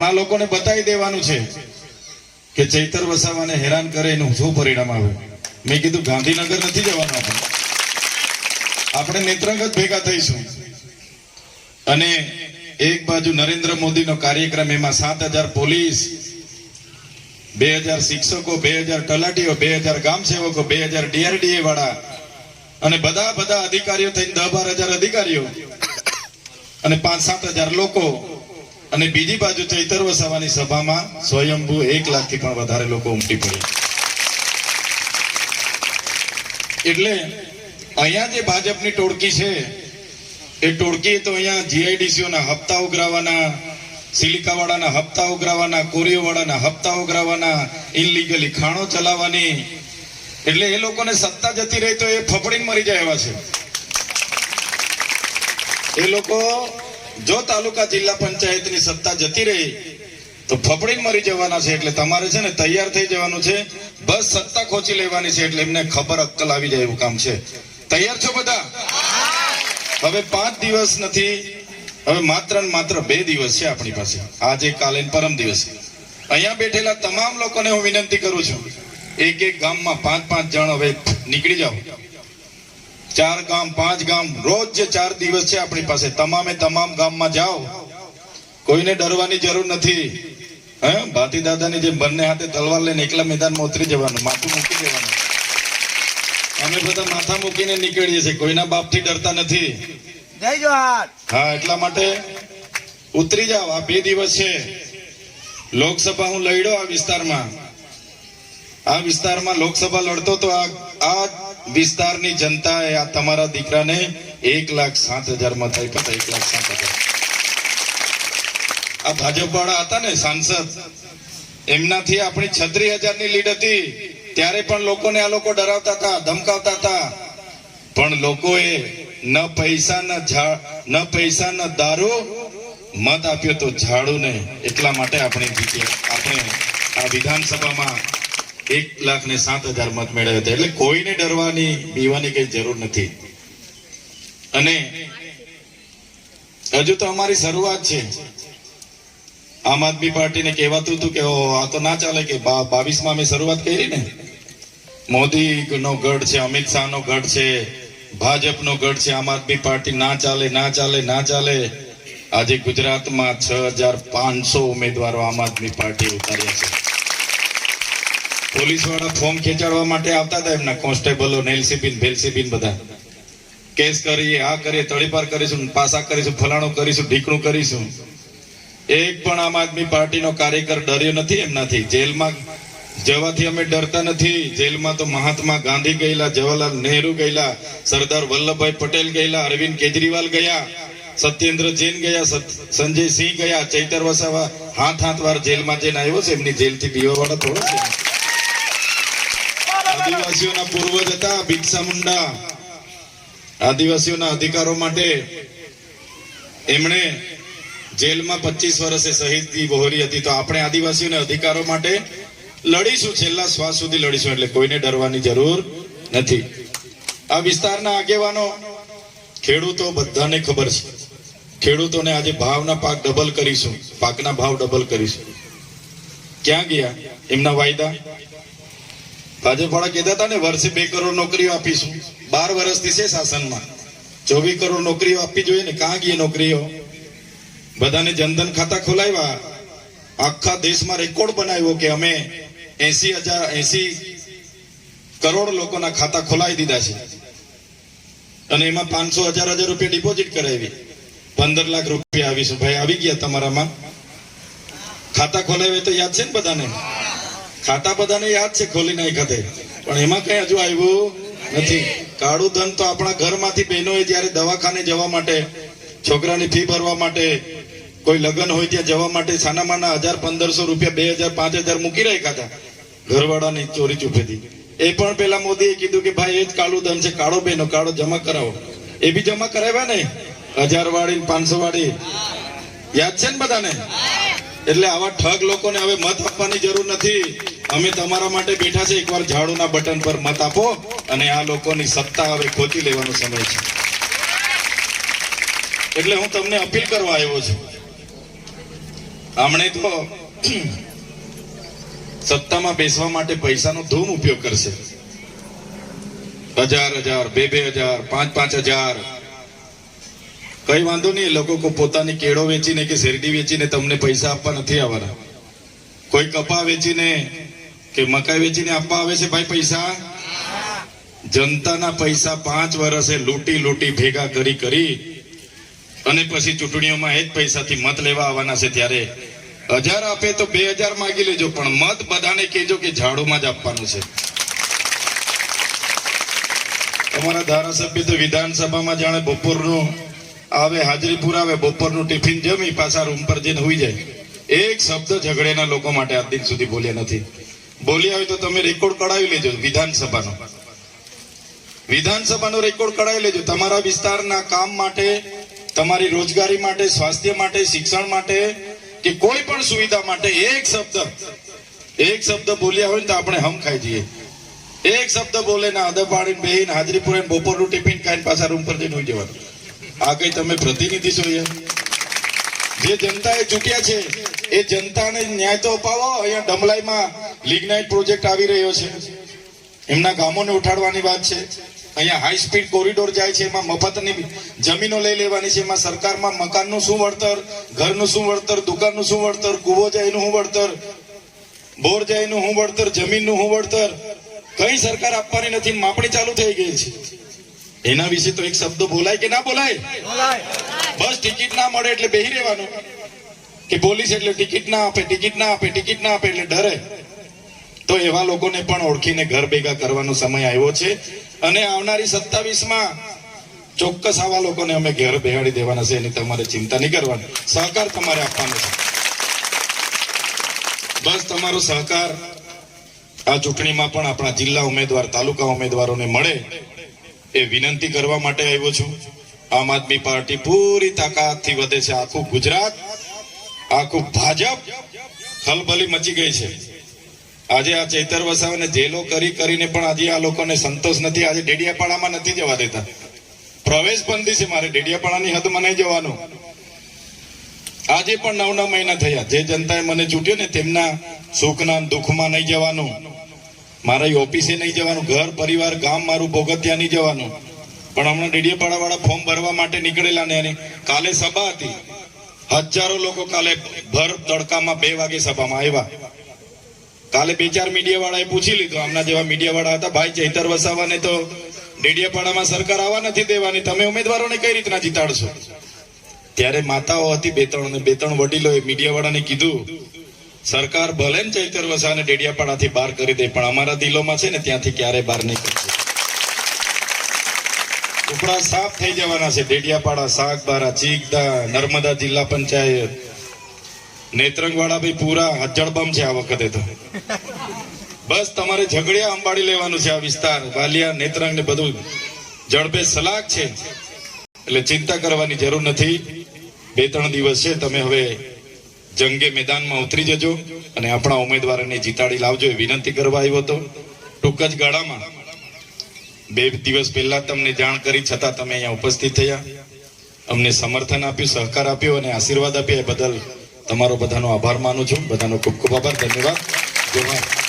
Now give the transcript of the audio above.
આ લોકોને બતાવી દેવાનું છે કે ચૈતર વસાવાને હેરાન કરે એનું શું પરિણામ આવે. મેં કીધું ગાંધીનગર નથી જવાનું, આપણે નેત્રંગત ભેગા થઈશું. અને એક બાજુ નરેન્દ્ર મોદીનો કાર્યક્રમ, એમાં 7,000 પોલીસ, 2,000 શિક્ષકો, 2,000 તલાટીઓ, 2,000 ગામ સેવકો, 2,000 DRDA વાળા અને બધા અધિકારીઓ થઈને 10-12,000 અધિકારીઓ અને 5-7,000 લોકો. અને બીજી બાજુ ચૈતર વસાવાની સભામાં સ્વયંભૂ 1 લાખથી પણ વધારે લોકો ઉમટી પડ્યા. એટલે અહીંયા જે ભાજપની ટોળકી છે એ ટોળકી તો અહીંયા GIDCઓના હપ્તા ઉઘરાવાના, સિલિકાવાળાના હપ્તા ઉઘરાવાના, કોરીઓવાળાના હપ્તા ઉઘરાવાના, ઇનલીગલી ખાણો ચલાવવાની. એટલે એ લોકોને સત્તા જતી રહી તો એ ફફડીને મરી જાય એવા છે. એ લોકો જો તાલુકા જિલ્લા પંચાયતની સત્તા જતી રહી તો ફફડીને મરી જવાના છે. એટલે તમારે છે ને તૈયાર થઈ જવાનું છે, બસ સત્તા ખોચી લેવાની છે. એટલે એમને ખબર અક્કલ આવી જાય એવું કામ છે. તૈયાર છો બધા? હવે 5 દિવસ નથી, હવે માત્ર ને માત્ર 2 દિવસ છે આપણી પાસે, આજે, કાલે, પરમ દિવસે. અહીંયા બેઠેલા તમામ લોકોને હું વિનંતી કરું છું, એક ગામમાં 5-5 જણ હવે નીકળી જાઓ. 4 ગામ, 5 ગામ, રોજ જે 4 દિવસ છે આપણી પાસે, તમામ ગામમાં જાઓ. કોઈને ડરવાની જરૂર નથી. ભાતી દાદાની જેમ બંને હાથે તલવાર લઈને એકલા મેદાનમાં ઉતરી જવાનું, માથું મૂકી દેવાનું. અમે બધા માથા મૂકીને નીકળીએ છીએ, કોઈના બાપથી ડરતા નથી. જય જોહાર. હા, એટલા માટે ઉતરી જાઓ. આ 2 દિવસ છે. લોકસભા હું લડ્યો આ વિસ્તારમાં લોકસભા લડતો તો આ વિસ્તારની જનતાએ આ તમારા દીકરાને 1,07,000 મત આપ્યા હતા. 1,07,000. આ ભાજપ વાળા હતા ને સાંસદ, એમનાથી આપણી 36,000 ની લીડ હતી. ત્યારે પણ લોકોને આ લોકો ડરાવતા હતા, ધમકાવતા હતા. પણ લોકોએ ન પૈસા ન દારૂ, મત આપ્યો તો ઝાડુ ને. એટલા માટે આપણે આ વિધાનસભામાં 1,07,000 મત મેળવ્યા હતા. એટલે કોઈને ડરવાની બીવાની કઈ જરૂર નથી. અને હજુ તો અમારી શરૂઆત છે. આમ આદમી પાર્ટીને કહેવાતું હતું કે આ તો ના ચાલે, કે 22માં અમે શરૂઆત કરી ને. મોદી નો ગઢ છે, અમિત શાહ નો ગઢ છે, ભાજપ નો ગઢ છે, આમ આદમી પાર્ટી ના ચાલે. આજે ગુજરાતમાં 6,500 ઉમેદવારો આમ આદમી પાર્ટી ઉતાર્યા છે. પોલીસ વાળા ફોર્મ ખેંચાડવા માટે આવતા હતા, એમના કોન્સ્ટેબલો, નેલસીબીન, ભેલસીબીન બધા કેસ કરીએ, આ કરીએ, તળીપાર કરીશું, પાસા કરીશું, ફલાણું કરીશું, ઢીકણું કરીશું. એક પણ આમ આદમી પાર્ટીનો કાર્યકર ડર્યો નથી એમનાથી. જેલમાં જવાથી અમે ડરતા નથી. જેલમાં તો મહાત્મા ગાંધી ગયેલા, જવાહરલાલ નહેરુ ગયેલા, સરદાર વલ્લભભાઈ પટેલ ગયેલા, અરવિંદ કેજરીવાલ ગયા, સત્યેન્દ્ર જૈન ગયા, સંજય સિંહ ગયા, ચૈતર વસાવા હાથ વાર જેલમાં જઈને આવ્યો છે. એમની જેલથી પીવા વાળા થોડા છે. આદિવાસીઓના પૂર્વજ હતા બિરસા મુંડા. આદિવાસીઓના અધિકારો માટે એમણે જેલમાં 25 વર્ષે શહીદી વહોરી હતી. તો આપણે આદિવાસીઓના અધિકારો માટે લડીશું, છેલ્લા શ્વાસ સુધી લડીશું. એટલે કોઈને ડરવાની જરૂર નથી. આ વિસ્તારના આગેવાનો, ખેડૂતો, બધાને ખબર છે. ખેડૂતોને આજે પાકના ભાવ ડબલ કરીશું. ક્યાં ગયા એમના વાયદા? ભાજપ વાળા કહેતા હતા ને વર્ષે 2 કરોડ નોકરીઓ આપીશું. 12 વર્ષથી છે શાસનમાં, 24 કરોડ નોકરીઓ આપવી જોઈએ ને. ક્યાં ગઈ નોકરીઓ? બધાને જનધન ખાતા ખોલાવ્યા. આખા દેશમાં રેકોર્ડ બનાવ્યો કે અમે 80 કરોડ લોકોના ખાતા ખોલાવી દીધા છે. અને એમાં 500,000 રૂપિયા ડિપોઝિટ કરાવી. 15 લાખ રૂપિયા આવીશું. ભાઈ આવી ગયા તમારામાં? ખાતા ખોલાવ્યા તો યાદ છે ને બધાને? ખાતા બધાને યાદ છે, ખોલી નાખ્યા. પણ એમાં કઈ હજુ આવ્યું નથી. કાળું ધન તો આપણા ઘરમાંથી બહેનોએ જયારે દવાખાને જવા માટે, છોકરાની ફી ભરવા માટે, કોઈ લગ્ન હોય ત્યાં જવા માટે સાનામાના 1,000-1,500 રૂપિયા, 2,000-5,000 મૂકી રાખ્યા હતા ઘરવાળાની ચોરી ચૂપેથી. એ પણ પેલા મોદીએ કીધું કે ભાઈ એ જ કાળું ધન છે, કાળો બહેનો, કાળો જમા કરાવો. એ બી જમા કરાવ્યા ને, 1000 વાળી, 500 વાળી. યાદ છે ને બધાને? એટલે આવા ઠગ લોકોને હવે મત આપવાની જરૂર નથી. અમે તમારા માટે બેઠા છે. એકવાર ઝાડુના બટન પર મત આપો અને આ લોકોની સત્તા હવે ખોટી લેવાનો સમય છે. એટલે હું તમને અપીલ કરવા આવ્યો છું આમણે તો સત્તામાં બેસવા માટે પૈસાનો ધૂમ ઉપયોગ કરશે. 1000 2000 5000 કઈ વાંધો નહીં. એ લોકો પોતાની કેળો વેચીને કે શેરડી વેચીને તમને પૈસા આપવા નથી આવવાના. કોઈ કપા વેચીને કે મકાઈ વેચીને આપવા આવે છે ભાઈ પૈસા. જનતાના પૈસા 5 વર્ષે લૂંટી ભેગા કરી અને પછી ચૂંટણીઓમાં એ જ પૈસાથી મત લેવા આવવાના છે. ત્યારે 1000 આપે તો 2000 માંગી લેજો, પણ મત બધાને કહેજો કે ઝાડુમાં જ આપવાનું છે. તમારા ધારાસભ્ય તો વિધાનસભામાં જાણે બપોરનું આવે, હાજરી પુરાવે, બપોરનું ટિફિન જમી પાછા રૂમ પર જઈને હોઈ જાય. એક શબ્દ ઝઘડેના લોકો માટે આજ દિન સુધી બોલ્યા નથી. બોલ્યા હોય તો તમે રેકોર્ડ કઢાવી લેજો. વિધાનસભાનો રેકોર્ડ કઢાવી લેજો. તમારા વિસ્તારના કામ માટે, તમારી રોજગારી માટે, સ્વાસ્થ્ય માટે, શિક્ષણ માટે કે કોઈ પણ સુવિધા માટે એક શબ્દ બોલ્યા હોય તો આપણે હમ ખાઈ જઈએ. એક શબ્દ બોલે ને આદા પાડીને બેહીને હાજરી પુરાઈને બપોરનું ટિફિન ખાઈને પાછા રૂમ પર જઈને હોઈ જવાનું. આ કઈ તમે પ્રતિનિધિ છો? જે જનતાએ ચૂંટ્યા છે એ જનતાને ન્યાય તો અપાવો. અહીંયા ડમલાઈમાં લિગ્નાઇટ પ્રોજેક્ટ આવી રહ્યો છે, એમના ગામોને ઉઠાડવાની વાત છે. અહીંયા હાઈ સ્પીડ કોરિડોર જાય છે, એમાં મફતની જમીનો લઈ લેવાની છે. એમાં સરકારમાં મકાનનું શું વળતર, ઘરનું શું વળતર, દુકાનનું શું વળતર, કૂવો જાય એનું શું વળતર, બોર જાય એનું શું વળતર, જમીનનું શું વળતર, કઈ સરકાર આપવાની નથી. માપણી ચાલુ થઈ ગઈ છે. એના વિશે તો એક શબ્દ બોલાય કે ના બોલાય? બસ ટિકિટ ના મળે એટલે બેહી રહેવાનું કે પોલીસ એટલે ટિકિટ ના આપે એટલે ડરે. તો એવા લોકોને પણ ઓળખીને ઘર ભેગા કરવાનો સમય આવ્યો છે. અને આવનારી 27માં ચોક્કસ આવા લોકોને અમે ઘર બેહાડી દેવાના છે. એની તમારે ચિંતા નહીં કરવાની. સહકાર તમારે આપવાનો છે. બસ તમારો સહકાર આ ચૂંટણીમાં પણ આપણા જિલ્લા ઉમેદવાર, તાલુકા ઉમેદવારોને મળે એ વિનંતી કરવા માટે આવ્યો છું. આમ આદમી પાર્ટી પૂરી તાકાતથી વધે છે. આખું ગુજરાત, આખું ભાજપ ખલબલી મચી ગઈ છે. આજે આ ચૈતર વસાવાને જેલો કરીને પણ આજે આ લોકોને સંતોષ નથી. આજે ડેડિયાપાડામાં નથી જવા દેતા. પ્રવેશ બંધી છે. મારે ડેડિયાપાડાની હદમાં નહીં જવાનું. આજે પણ 9 મહિના થયા. જે જનતાએ મને ચૂંટ્યો ને તેમના સુખના દુઃખમાં નહીં જવાનું, મારા ઓફિસે નહીં જવાનું, ઘર પરિવાર ગામ મારું ભોગત્યા નહીં જવાનું. પણ હમણાં ડેડિયાપાડા વાળા ફોર્મ ભરવા માટે નીકળેલા ને કાલે સભા હતી. હજારો લોકો કાલે ભર તડકામાં 2 વાગે સભામાં આવ્યા. કાલે 2-4 મીડિયા વાળાએ પૂછી લીધું, આમના જેવા મીડિયા વાળા હતા, ભાઈ ચૈતર વસાવાને તો ડેડિયાપાડામાં સરકાર આવવા નથી દેવાની, તમે ઉમેદવારોને કઈ રીતના જીતાડશો? ત્યારે માતાઓ હતી 2-3 વડીલોએ મીડિયા વાળાને કીધું, સરકાર ભલે ને ચૈતર વસાવાને ડેડિયાપાડાથી બહાર કરી દે, પણ અમારા દિલોમાં છે ને ત્યાંથી ક્યારેય બહાર નહીં કરશે. ટુકડા સાફ થઈ જવાના છે. ડેડિયાપાડા, સાગબારા, ચીકદા, નર્મદા જિલ્લા પંચાયત, નેત્રંગ વાળા ભાઈ પૂરા હજળબમ છે આ વખતે તો. બસ તમારે ઝઘડિયા અંબાડી લેવાનું છે. આ વિસ્તાર વાલિયા, નેત્રંગ ને બધું જડબે સલાક છે. એટલે ચિંતા કરવાની જરૂર નથી. 2-3 દિવસ છે. તમે હવે જંગે મેદાનમાં ઉતરી જજો અને આપણા ઉમેદવારોને જીતાડી લાવજો એ વિનંતી કરવા આવ્યો હતો. ટૂંક જ ગાળામાં 2 દિવસ પહેલા તમને જાણ કરી છતાં તમે અહીંયા ઉપસ્થિત થયા, અમને સમર્થન આપ્યું, સહકાર આપ્યો અને આશીર્વાદ આપ્યા. એ બદલ તમારો બધાનો આભાર માનું છું. બધાનો ખૂબ ખૂબ આભાર. ધન્યવાદ. જય ભારત.